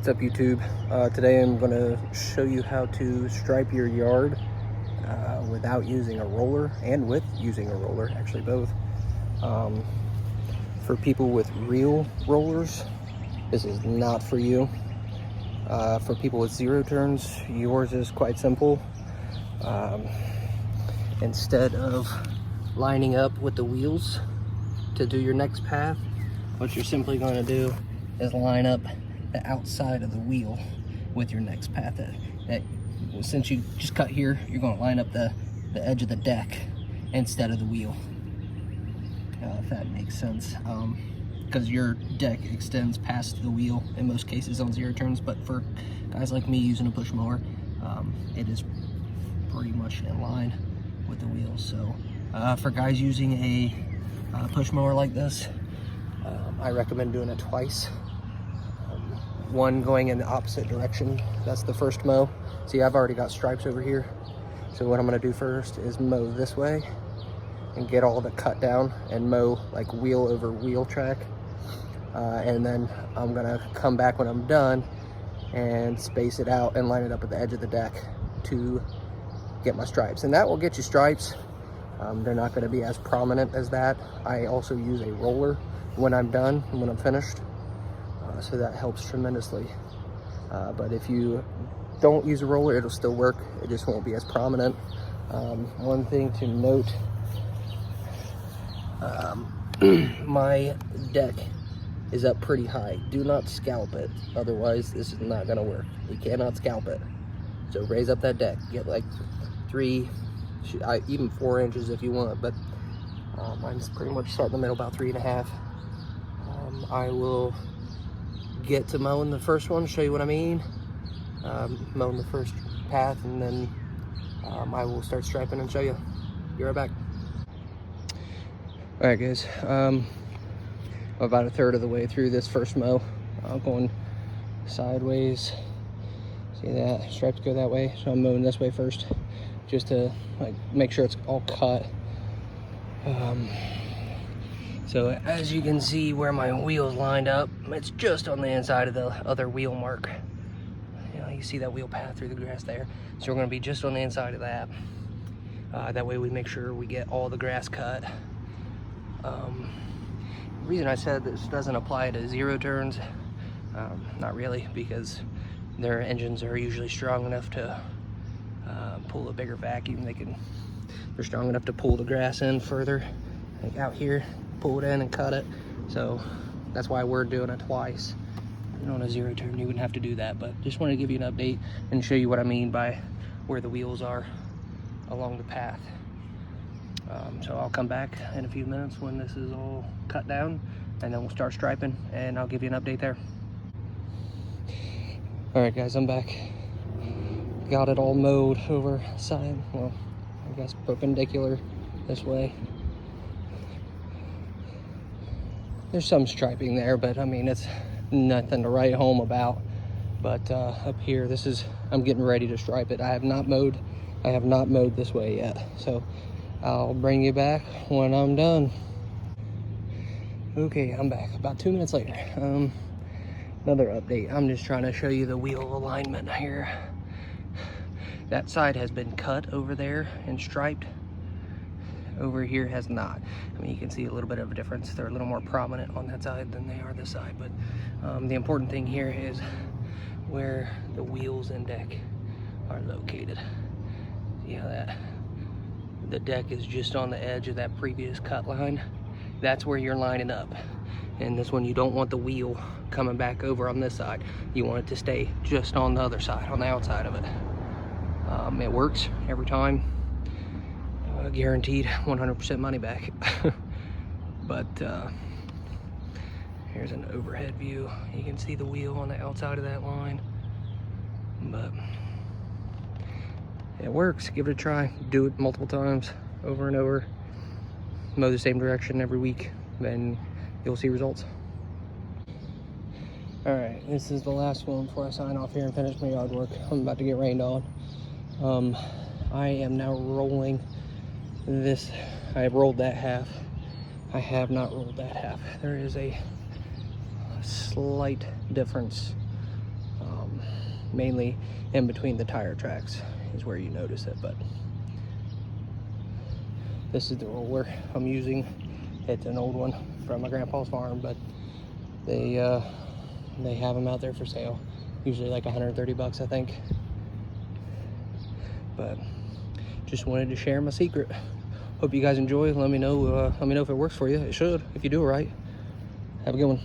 What's up, YouTube? Today I'm going to show you how to stripe your yard without using a roller and with using a roller, actually both. For people with real rollers, this is not for you. For people with zero turns, yours is quite simple. Instead of lining up with the wheels to do your next path, what you're simply going to do is line up the outside of the wheel with your next path. Since you just cut here, you're going to line up the edge of the deck instead of the wheel, if that makes sense, because your deck extends past the wheel in most cases on zero turns, but for guys like me using a push mower, it is pretty much in line with the wheels. So for guys using a push mower like this, I recommend doing it twice. One going in the opposite direction. That's the first mow. See, I've already got stripes over here. So what I'm gonna do first is mow this way and get all the cut down and mow like wheel over wheel track. And then I'm gonna come back when I'm done and space it out and line it up at the edge of the deck to get my stripes. And that will get you stripes. They're not gonna be as prominent as that. I also use a roller when I'm done and when I'm finished. So that helps tremendously. But if you don't use a roller, it'll still work. It just won't be as prominent. One thing to note, my deck is up pretty high. Do not scalp it, otherwise this is not gonna work. You cannot scalp it. So raise up that deck, get like 3, even 4 inches if you want, but mine's pretty much start in the middle, about 3.5. I will get to mowing the first one, show you what I mean. Mowing the first path, and then I will start striping and show you. Be right back. All right, guys. I'm about a third of the way through this first mow. I'm going sideways. See that? Stripes go that way, so I'm mowing this way first, just to like make sure it's all cut. So as you can see where my wheel's lined up, it's just on the inside of the other wheel mark. You know, you see that wheel path through the grass there. So we're gonna be just on the inside of that. That way we make sure we get all the grass cut. The reason I said this doesn't apply to zero turns, not really, because their engines are usually strong enough to pull a bigger vacuum. They're strong enough to pull the grass in further, like out here. Pull it in and cut it. So that's why we're doing it twice. And on a zero turn you wouldn't have to do that, but just wanted to give you an update and show you what I mean by where the wheels are along the path. So I'll come back in a few minutes when this is all cut down, and then we'll start striping and I'll give you an update there. All right, guys, I'm back. Got it all mowed over side, well, I guess perpendicular this way. There's some striping there, but I mean, it's nothing to write home about. But up here, I'm getting ready to stripe it. I have not mowed this way yet. So I'll bring you back when I'm done. Okay, I'm back about 2 minutes later. Another update. I'm just trying to show you the wheel alignment here. That side has been cut over there and striped. Over here has not. I mean, you can see a little bit of a difference. They're a little more prominent on that side than they are this side, but the important thing here is where the wheels and deck are located. See how the deck is just on the edge of that previous cut line? That's where you're lining up. And this one, you don't want the wheel coming back over on this side. You want it to stay just on the other side, on the outside of it. It works every time. Guaranteed 100% money back. But here's an overhead view. You can see the wheel on the outside of that line, but it works. Give it a try. Do it multiple times, over and over. Mow the same direction every week, then you'll see results. All right, this is the last one before I sign off here and finish my yard work. I'm about to get rained on. I am now rolling this. I have rolled that half. I have not rolled that half. There is a slight difference mainly in between the tire tracks is where you notice it. But this is the roller I'm using. It's an old one from my grandpa's farm, but they have them out there for sale. Usually like 130 bucks, I think. But just wanted to share my secret. Hope you guys enjoy. Let me know if it works for you. It should, if you do it right. Have a good one.